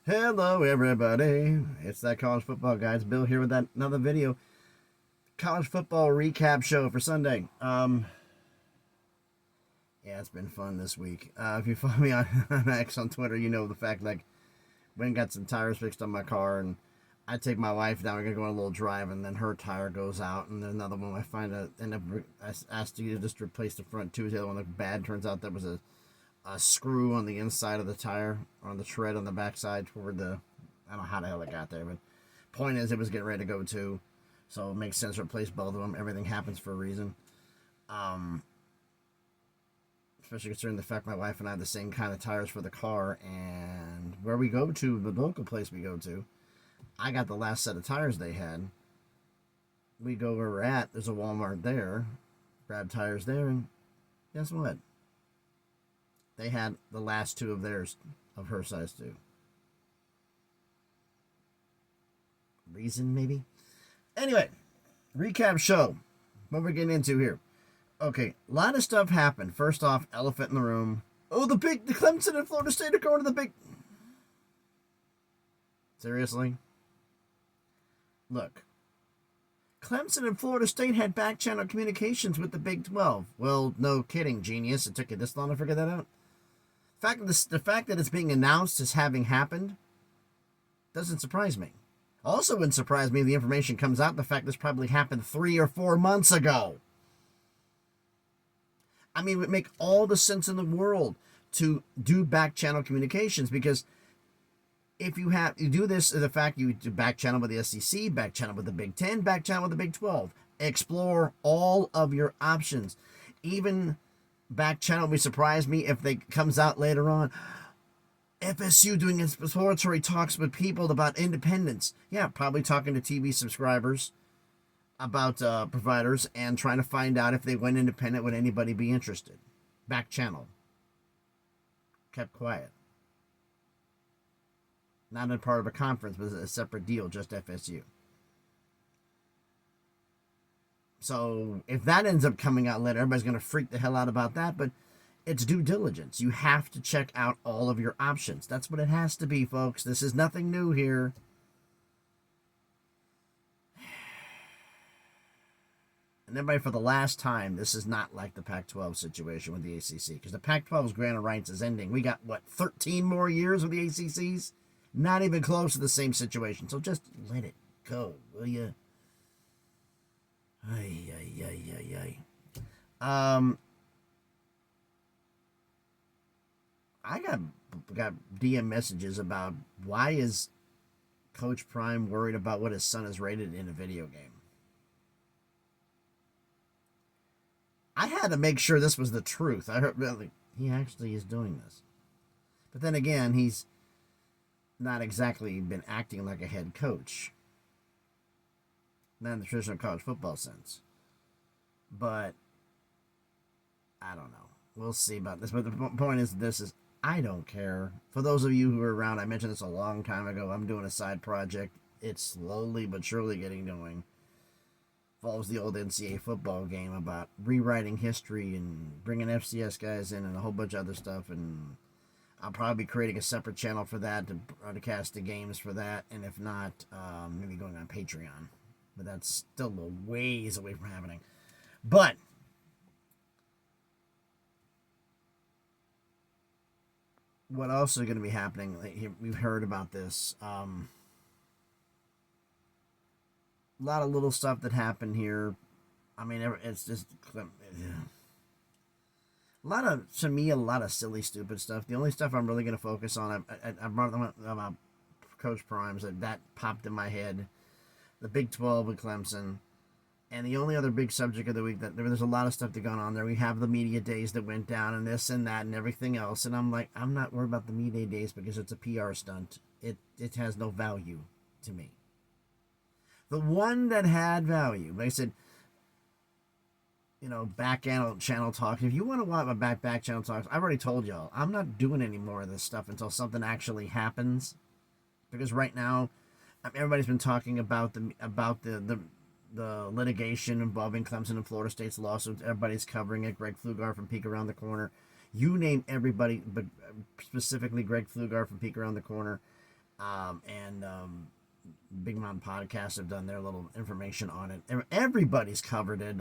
Hello, everybody. It's that college football guys. Bill here with another video. College football recap show for Sunday. Yeah, it's been fun this week. If you follow me on X on Twitter, you know the fact like went and got some tires fixed on my car, and I take my wife down. We're gonna go on a little drive, and then her tire goes out, and then another one I asked you to just replace the front two. The other one looked bad. Turns out that was a screw on the inside of the tire, on the tread on the backside toward the, I don't know how the hell it got there, but point is it was getting ready to go too, so it makes sense to replace both of them. Everything happens for a reason. Especially considering the fact my wife and I have the same kind of tires for the car, and where we go to, the local place we go to, I got the last set of tires they had. We go where we're at, there's a Walmart there, grab tires there, and guess what? They had the last two of theirs, of her size too. Reason, maybe? Anyway, recap show. What we're getting into here. Okay, a lot of stuff happened. First off, elephant in the room. Oh, the Clemson and Florida State are going to the big... Seriously? Look. Clemson and Florida State had back-channel communications with the Big 12. Well, no kidding, genius. It took you this long to figure that out? The fact that it's being announced as having happened doesn't surprise me. Also wouldn't surprise me if the information comes out the fact this probably happened 3 or 4 months ago. I mean, it would make all the sense in the world to do back channel communications, because if you do this, the fact you do back channel with the SEC, back channel with the Big 10, back channel with the Big 12, explore all of your options. Even back channel would surprise me if they comes out later on. FSU doing exploratory talks with people about independence. Yeah, probably talking to TV subscribers about providers and trying to find out if they went independent, would anybody be interested. Back channel. Kept quiet. Not a part of a conference, but a separate deal, just FSU. So if that ends up coming out later, everybody's going to freak the hell out about that, but it's due diligence. You have to check out all of your options. That's what it has to be, folks. This is nothing new here. And everybody, for the last time, this is not like the Pac-12 situation with the ACC, because the Pac-12's grant of rights is ending. We got, 13 more years with the ACCs? Not even close to the same situation. So just let it go, will you? I got DM messages about why is Coach Prime worried about what his son is rated in a video game. I had to make sure this was the truth. I heard really he actually is doing this, but then again, he's not exactly been acting like a head coach. Not in the traditional college football sense. But I don't know. We'll see about this. But the point is, I don't care. For those of you who are around, I mentioned this a long time ago. I'm doing a side project. It's slowly but surely getting going. Involves the old NCAA football game about rewriting history and bringing FCS guys in and a whole bunch of other stuff. And I'll probably be creating a separate channel for that to broadcast the games for that. And if not, maybe going on Patreon. But that's still a ways away from happening. But what also is going to be happening, we've heard about this, a lot of little stuff that happened here. I mean, it's just a lot of silly, stupid stuff. The only stuff I'm really going to focus on, I brought about Coach Primes, that popped in my head. The Big 12 with Clemson, and the only other big subject of the week, that there's a lot of stuff that gone on there. We have the media days that went down, and this and that and everything else, and I'm like, I'm not worried about the media days because it's a PR stunt. It has no value to me. The one that had value, they said, back channel talk. If you want to watch my back channel talks, I've already told y'all, I'm not doing any more of this stuff until something actually happens, because right now, everybody's been talking about the litigation involving Clemson and Florida State's lawsuits. Everybody's covering it. Greg Pflugar from Peek Around the Corner. You name everybody, but specifically Greg Pflugar from Peek Around the Corner. And Big Mountain Podcasts have done their little information on it. Everybody's covered it.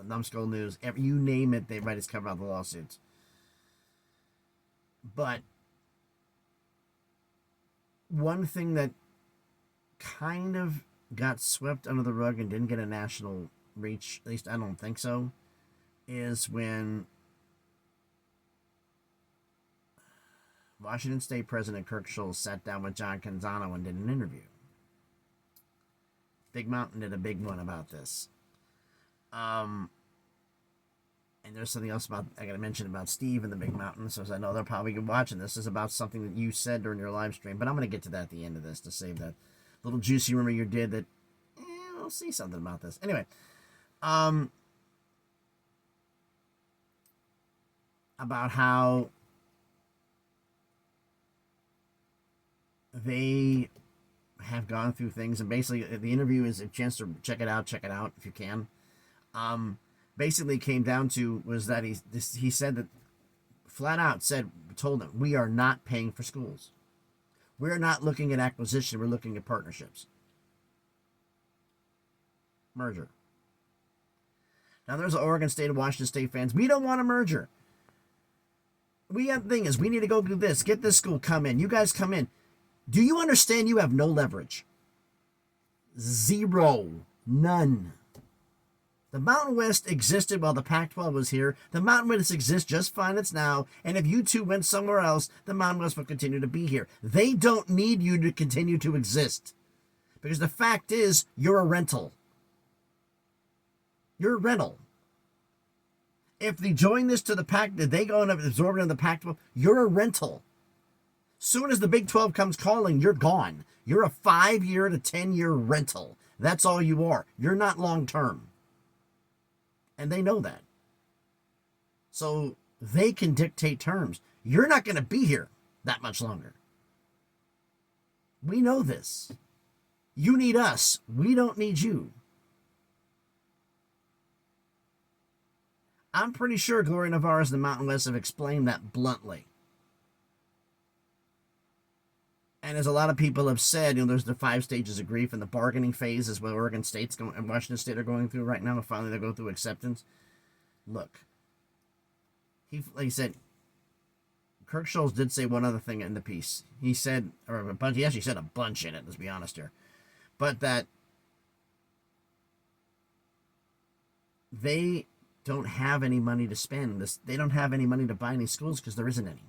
Numbskull News, you name it, everybody's covered out the lawsuits. But one thing that kind of got swept under the rug and didn't get a national reach, at least I don't think so, is when Washington State President Kirk Schulz sat down with John Canzano and did an interview. Big Mountain did a big one about this. And there's something else I got to mention about Steve and the Big Mountain, so as I know they're probably watching this. This is about something that you said during your live stream, but I'm going to get to that at the end of this to save that little juicy rumor you did that, we'll see something about this. Anyway, about how they have gone through things, and basically the interview is a chance to check it out if you can. Basically came down to was that he said that flat out told them, we are not paying for schools. We're not looking at acquisition, we're looking at partnerships. Merger. Now there's Oregon State and Washington State fans. We don't want a merger. The thing is, we need to go do this. Get this school, come in. You guys come in. Do you understand you have no leverage? Zero. None. The Mountain West existed while the Pac-12 was here. The Mountain West exists just fine as now. And if you two went somewhere else, the Mountain West will continue to be here. They don't need you to continue to exist. Because the fact is, you're a rental. You're a rental. If they join this to the Pac, did they go and absorb it in the Pac-12? You're a rental. Soon as the Big 12 comes calling, you're gone. You're a 5-year to 10-year rental. That's all you are. You're not long-term. And they know that. So they can dictate terms. You're not going to be here that much longer. We know this. You need us. We don't need you. I'm pretty sure Gloria Navarez and the Mountain West have explained that bluntly. And as a lot of people have said, there's the 5 stages of grief, and the bargaining phase is what Oregon State's going and Washington State are going through right now. And finally, they're going through acceptance. Look, like he said, Kirk Schulz did say one other thing in the piece. He said, or a bunch. He actually said a bunch in it. Let's be honest here, but that they don't have any money to spend. They don't have any money to buy any schools because there isn't any.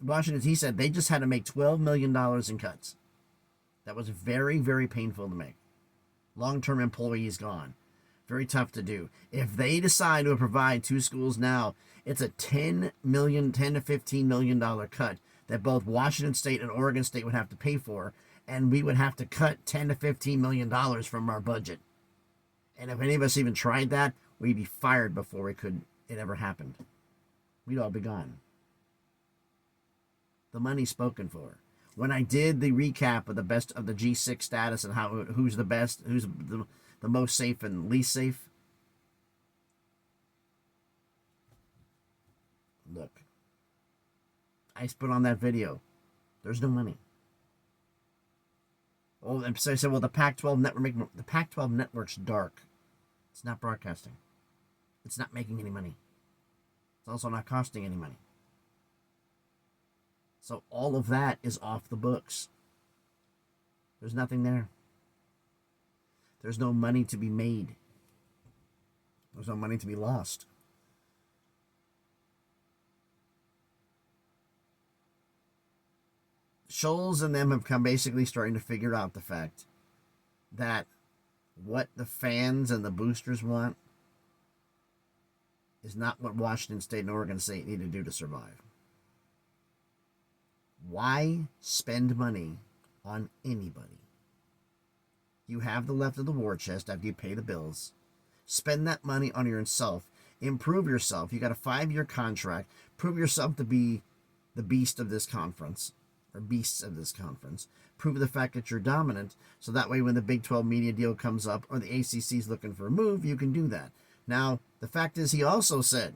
Washington, he said, they just had to make $12 million in cuts. That was very, very painful to make. Long-term employees gone. Very tough to do. If they decide to provide 2 schools now, it's a $10 to $15 million cut that both Washington State and Oregon State would have to pay for, and we would have to cut $10 to $15 million from our budget. And if any of us even tried that, we'd be fired before it ever happened. We'd all be gone. The money's spoken for. When I did the recap of the best of the G6 status and who's the best, who's the most safe and least safe, look, I put on that video. There's no money. Oh, and so I said, well, the Pac-12 network, the Pac-12 network's dark. It's not broadcasting. It's not making any money. It's also not costing any money. So all of that is off the books. There's nothing there. There's no money to be made. There's no money to be lost. Schulz and them have come basically starting to figure out the fact that what the fans and the boosters want is not what Washington State and Oregon State need to do to survive. Why spend money on anybody? You have the left of the war chest after you pay the bills. Spend that money on yourself. Improve yourself. You got a 5-year contract. Prove yourself to be the beast of this conference, or beasts of this conference. Prove the fact that you're dominant, so that way when the Big 12 media deal comes up or the ACC's looking for a move, you can do that. Now, the fact is, he also said,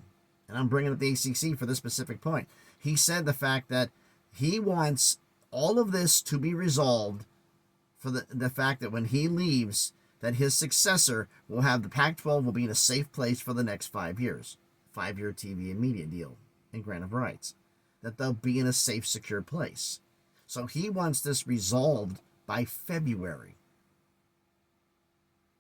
and I'm bringing up the ACC for this specific point, he said the fact that he wants all of this to be resolved for the fact that when he leaves, that his successor will have the Pac-12 will be in a safe place for the next 5 years. 5-year TV and media deal and grant of rights. That they'll be in a safe, secure place. So he wants this resolved by February,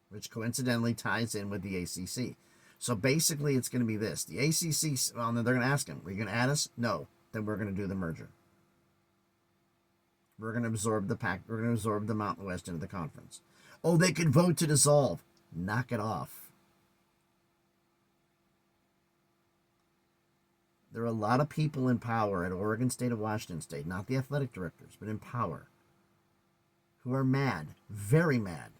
which coincidentally ties in with the ACC. So basically it's going to be this. The ACC, well, they're going to ask him, are you going to add us? No. Then we're going to do the merger. We're going to absorb the Pac. We're going to absorb the Mountain West into the conference. Oh, they could vote to dissolve. Knock it off. There are a lot of people in power at Oregon State and Washington State, not the athletic directors, but in power, who are mad, very mad,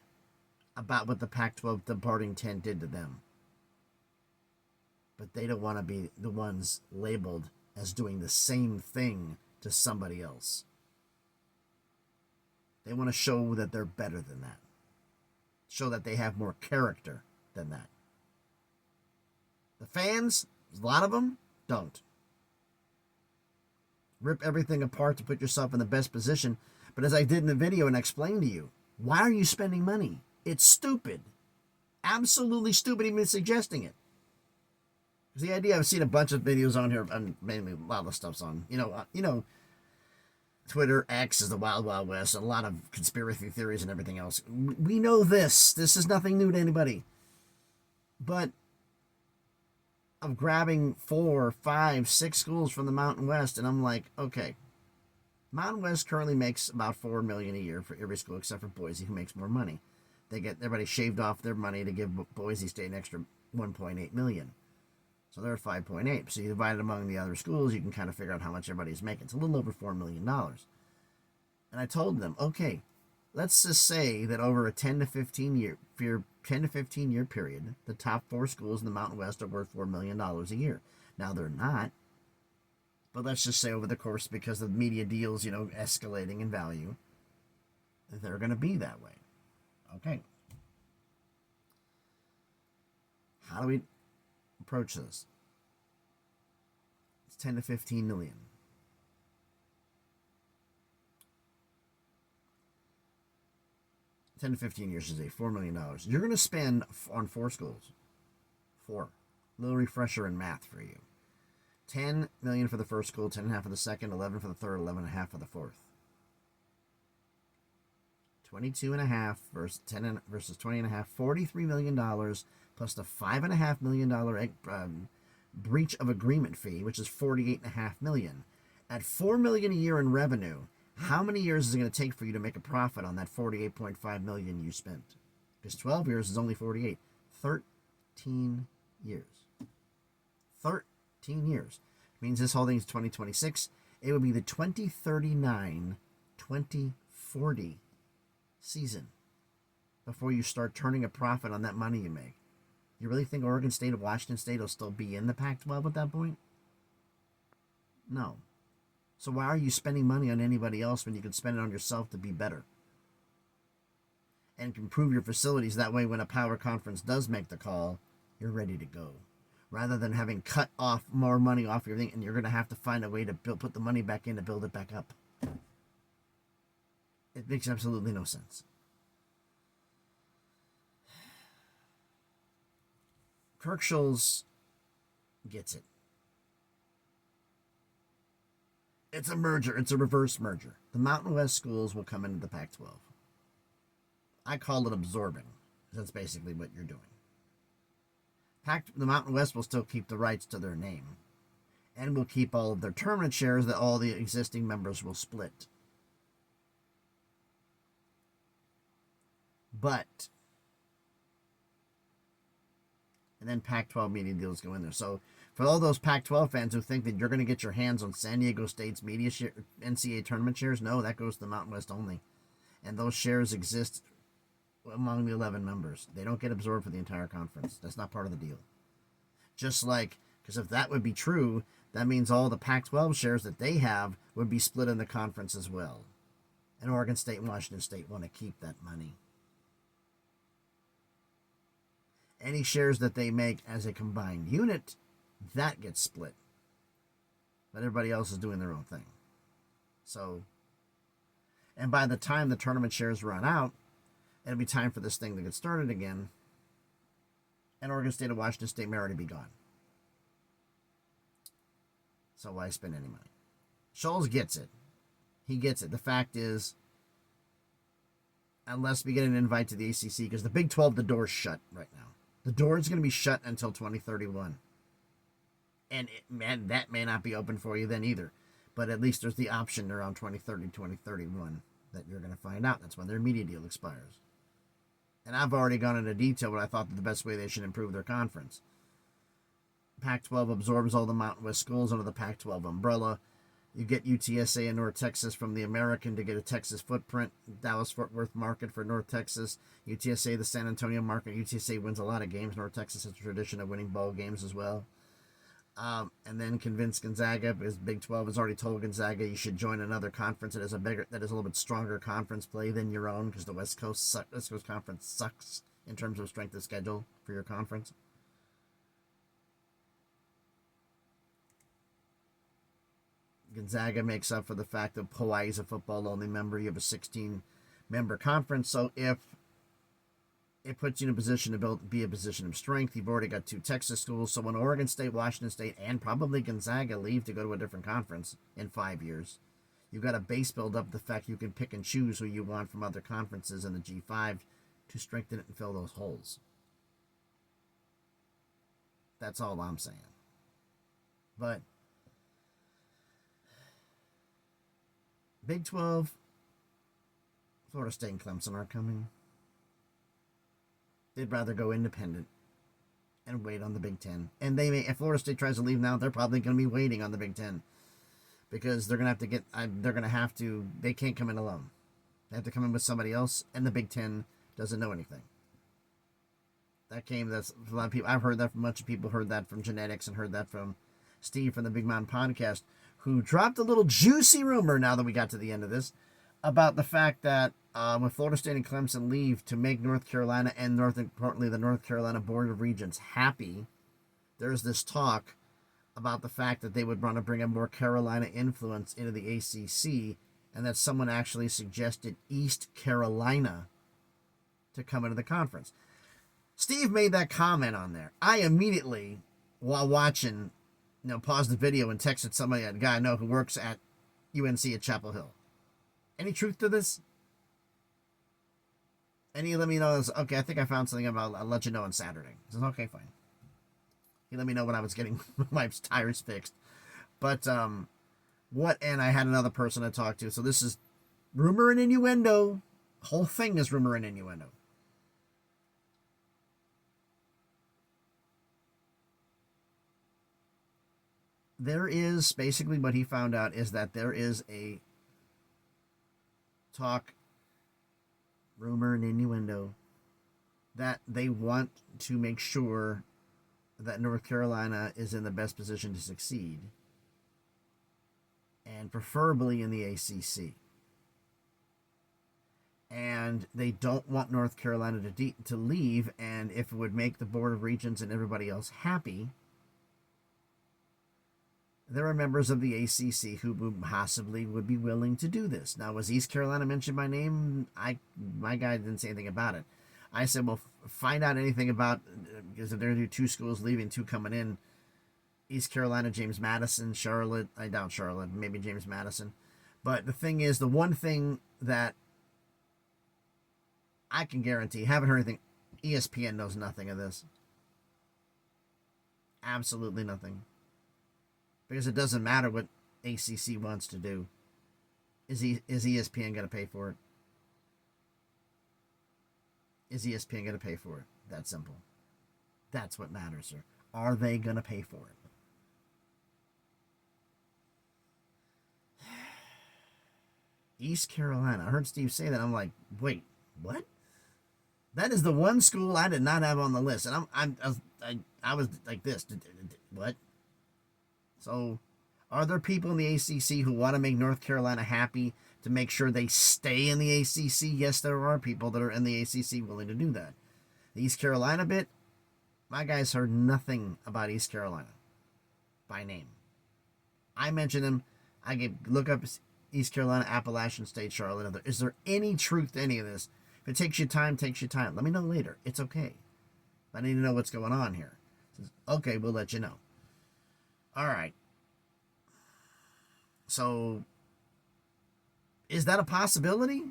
about what the Pac-12 departing 10 did to them. But they don't want to be the ones labeled as doing the same thing to somebody else. They want to show that they're better than that. Show that they have more character than that. The fans, a lot of them, don't. Rip everything apart to put yourself in the best position. But as I did in the video and explained to you, why are you spending money? It's stupid. Absolutely stupid even suggesting it. Because the idea, I've seen a bunch of videos on here, and mainly a lot of the stuff's on, Twitter, X is the Wild Wild West, and a lot of conspiracy theories and everything else. We know this. This is nothing new to anybody. But of grabbing 4, 5, 6 schools from the Mountain West, and I'm like, okay, Mountain West currently makes about $4 million a year for every school except for Boise, who makes more money. Everybody shaved off their money to give Boise State an extra $1.8 million. So they're at 5.8. So you divide it among the other schools, you can kind of figure out how much everybody's making. It's a little over $4 million. And I told them, okay, let's just say that over a 10 to 15 year period, the top 4 schools in the Mountain West are worth $4 million a year. Now they're not, but let's just say over the course, because of media deals, escalating in value, they're going to be that way. Okay. How do we approach this? It's 10 to 15 million. $10 to 15 years is $4 million. You're going to spend on 4 schools. 4. Little refresher in math for you. $10 million for the first school, 10.5 for the second, 11 for the third, 11.5 for the fourth. 22.5 versus 10 versus 20.5, $43 million plus the $5.5 million breach of agreement fee, which is $48.5 million. At $4 million a year in revenue, how many years is it going to take for you to make a profit on that $48.5 million you spent? Because 12 years is only 48. 13 years. 13 years. It means this whole thing is 2026. It would be the 2039, 2040 season before you start turning a profit on that money you make. You really think Oregon State and Washington State will still be in the Pac-12 at that point? No. So why are you spending money on anybody else when you can spend it on yourself to be better? And improve your facilities. That way when a power conference does make the call, you're ready to go. Rather than having cut off more money off your thing, and you're going to have to find a way to put the money back in to build it back up. It makes absolutely no sense. Kirk Schulz gets it. It's a merger. It's a reverse merger. The Mountain West schools will come into the Pac-12. I call it absorbing. That's basically what you're doing. The Mountain West will still keep the rights to their name. And will keep all of their tournament shares that all the existing members will split. But, and then Pac-12 media deals go in there. So for all those Pac-12 fans who think that you're going to get your hands on San Diego State's media share, NCAA tournament shares, no, that goes to the Mountain West only. And those shares exist among the 11 members. They don't get absorbed for the entire conference. That's not part of the deal. Just like, because if that would be true, that means all the Pac-12 shares that they have would be split in the conference as well. And Oregon State and Washington State want to keep that money. Any shares that they make as a combined unit, that gets split. But everybody else is doing their own thing. So, And by the time the tournament shares run out, it'll be time for this thing to get started again. And Oregon State and Washington State may already be gone. So why spend any money? Schulz gets it. He gets it. The fact is, unless we get an invite to the ACC, because the Big 12, the door's shut right now. The door is going to be shut until 2031. And that may not be open for you then either. But at least there's the option around 2030, 2031 that you're going to find out. That's when their media deal expires. And I've already gone into detail what I thought the best way they should improve their conference. Pac-12 absorbs all the Mountain West schools under the Pac-12 umbrella. You get UTSA in North Texas from the American to get a Texas footprint. Dallas-Fort Worth market for North Texas. UTSA, the San Antonio market. UTSA wins a lot of games. North Texas has a tradition of winning bowl games as well. And then convince Gonzaga, because Big 12 has already told Gonzaga you should join another conference that is a little bit stronger conference play than your own, because the West Coast Conference sucks in terms of strength of schedule for your conference. Gonzaga makes up for the fact that Hawaii is a football-only member. You have a 16-member conference, so if it puts you in a position to be a position of strength, you've already got 2 Texas schools. So when Oregon State, Washington State, and probably Gonzaga leave to go to a different conference in 5 years, you've got a base build up the fact you can pick and choose who you want from other conferences in the G5 to strengthen it and fill those holes. That's all I'm saying. But Big 12, Florida State and Clemson are coming. They'd rather go independent and wait on the Big 10. And they may, if Florida State tries to leave now, they're probably going to be waiting on the Big 10. Because they're going to have to, they can't come in alone. They have to come in with somebody else, and the Big 10 doesn't know anything. That's a lot of people, I've heard that from a bunch of people, heard that from Genetics, and heard that from Steve from the Big Mountain Podcast, who dropped a little juicy rumor now that we got to the end of this, about the fact that when Florida State and Clemson leave to make North Carolina and, importantly, the North Carolina Board of Regents happy, there's this talk about the fact that they would want to bring a more Carolina influence into the ACC, and that someone actually suggested East Carolina to come into the conference. Steve made that comment on there. I immediately, while watching, paused the video and texted somebody, a guy I know who works at UNC at Chapel Hill. Any truth to this? And he let me know, okay, I think I found something about, I'll let you know on Saturday. I said, okay, fine. He let me know when I was getting my tires fixed. But, and I had another person I talked to. So this is rumor and innuendo. The whole thing is rumor and innuendo. There is, basically what he found out is that there is a talk, rumor and innuendo, that they want to make sure that North Carolina is in the best position to succeed, and preferably in the ACC. And they don't want North Carolina to leave, and if it would make the Board of Regents and everybody else happy, there are members of the ACC who possibly would be willing to do this. Now, was East Carolina mentioned by name? My guy didn't say anything about it. I said, well, find out anything about, because if there are 2 schools leaving, 2 coming in, East Carolina, James Madison, Charlotte. I doubt Charlotte, maybe James Madison. But the thing is, the one thing that I can guarantee, haven't heard anything, ESPN knows nothing of this. Absolutely nothing. Because it doesn't matter what ACC wants to do. Is ESPN going to pay for it? Is ESPN going to pay for it? That simple. That's what matters, sir. Are they going to pay for it? East Carolina. I heard Steve say that. I'm like, wait, what? That is the one school I did not have on the list. And I was like this. What? So, are there people in the ACC who want to make North Carolina happy to make sure they stay in the ACC? Yes, there are people that are in the ACC willing to do that. The East Carolina bit, my guys heard nothing about East Carolina by name. I mentioned him. I gave look up East Carolina, Appalachian State, Charlotte. Is there any truth to any of this? If it takes you time, takes you time. Let me know later. It's okay. I need to know what's going on here. Says, okay, we'll let you know. All right. So, is that a possibility?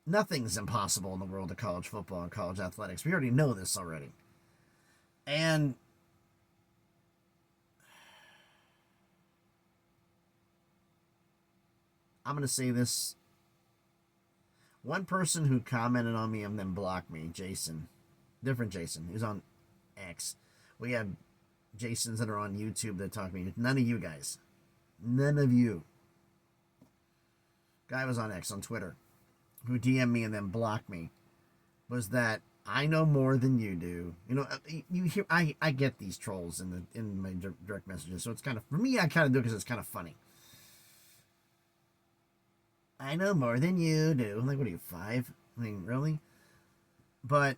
Nothing's impossible in the world of college football and college athletics. We already know this already. And I'm going to say this. One person who commented on me and then blocked me, Jason, different Jason, who's on X. We have Jasons that are on YouTube that talk to me. None of you guys. None of you. Guy was on X, on Twitter, who DM'd me and then blocked me, was that I know more than you do. You know, you hear, I get these trolls in my direct messages, so it's kind of, for me, I kind of do it because it's kind of funny. I know more than you do. I'm like, what are you, 5? I mean, really? But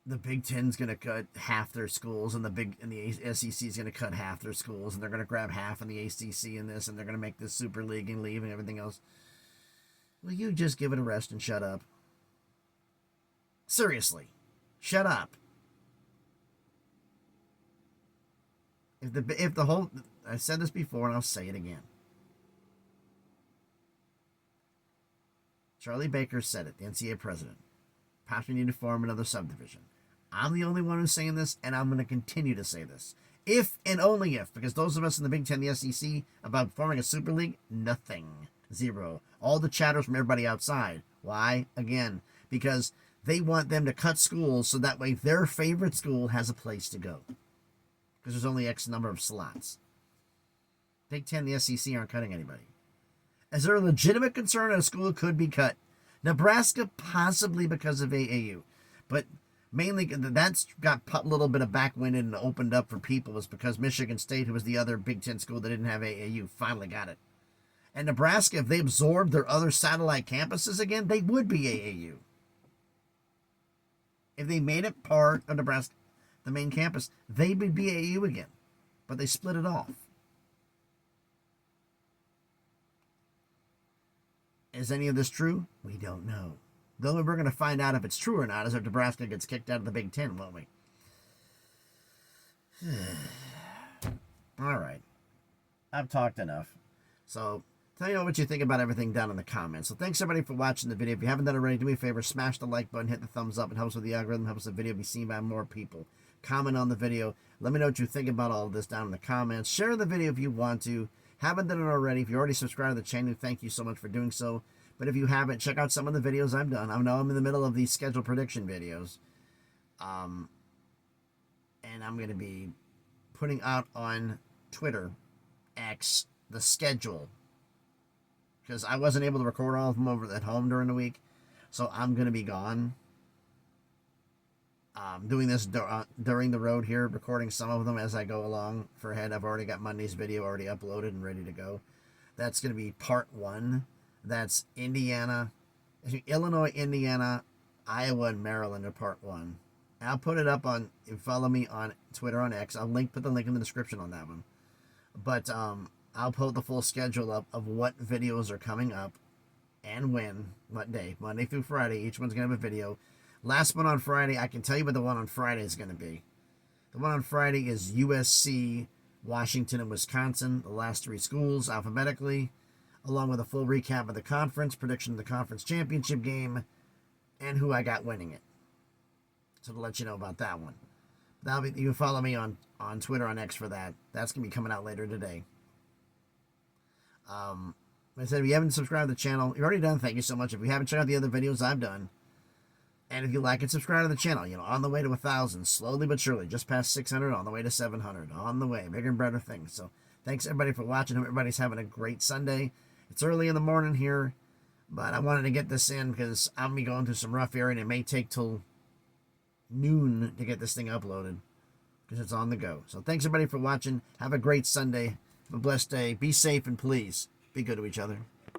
the Big Ten's going to cut half their schools, and the SEC is going to cut half their schools, and they're going to grab half in the ACC in this, and they're going to make this Super League and leave and everything else. Will you just give it a rest and shut up? Seriously, shut up. If the whole, I've said this before and I'll say it again. Charlie Baker said it, the NCAA president. Perhaps we need to form another subdivision. I'm the only one who's saying this, and I'm going to continue to say this. If and only if, because those of us in the Big Ten, the SEC, about forming a Super League, nothing. Zero. All the chatters from everybody outside. Why? Again, because they want them to cut schools so that way their favorite school has a place to go. Because there's only X number of slots. Big Ten, the SEC aren't cutting anybody. Is there a legitimate concern that a school could be cut? Nebraska, possibly because of AAU. But mainly, that's got a little bit of backwind and opened up for people, was because Michigan State, who was the other Big Ten school that didn't have AAU, finally got it. And Nebraska, if they absorbed their other satellite campuses again, they would be AAU. If they made it part of Nebraska, the main campus, they would be AAU again. But they split it off. Is any of this true? We don't know. The only way we're going to find out if it's true or not is if Nebraska gets kicked out of the Big Ten, won't we? All right. I've talked enough. So, tell me what you think about everything down in the comments. So, thanks everybody for watching the video. If you haven't done it already, do me a favor, smash the like button, hit the thumbs up. It helps with the algorithm, helps the video be seen by more people. Comment on the video. Let me know what you think about all of this down in the comments. Share the video if you want to. Haven't done it already. If you're already subscribed to the channel, thank you so much for doing so. But if you haven't, check out some of the videos I've done. I know I'm in the middle of these schedule prediction videos. And I'm going to be putting out on Twitter, X, the schedule. Because I wasn't able to record all of them over at home during the week. So I'm going to be gone. Doing this during the road here, recording some of them as I go along for ahead. I've already got Monday's video already uploaded and ready to go. That's going to be part 1. That's Indiana, Illinois, Indiana, Iowa, and Maryland are part 1. I'll put it up on, follow me on Twitter, on X. I'll put the link in the description on that one. But I'll put the full schedule up of what videos are coming up and when, what day, Monday through Friday. Each one's going to have a video. Last one on Friday, I can tell you what the one on Friday is going to be. The one on Friday is USC, Washington, and Wisconsin, the last 3 schools alphabetically, along with a full recap of the conference, prediction of the conference championship game, and who I got winning it. So to let you know about that one. You can follow me on Twitter, on X for that. That's going to be coming out later today. Like I said, if you haven't subscribed to the channel, you've already done, thank you so much. If you haven't checked out the other videos I've done, and if you like it, subscribe to the channel. You know, on the way to 1,000, slowly but surely, just past 600, on the way to 700, on the way, bigger and better things. So thanks everybody for watching. Hope everybody's having a great Sunday. It's early in the morning here, but I wanted to get this in because I'm going to be going through some rough area, and it may take till noon to get this thing uploaded because it's on the go. So thanks everybody for watching. Have a great Sunday. Have a blessed day. Be safe, and please be good to each other.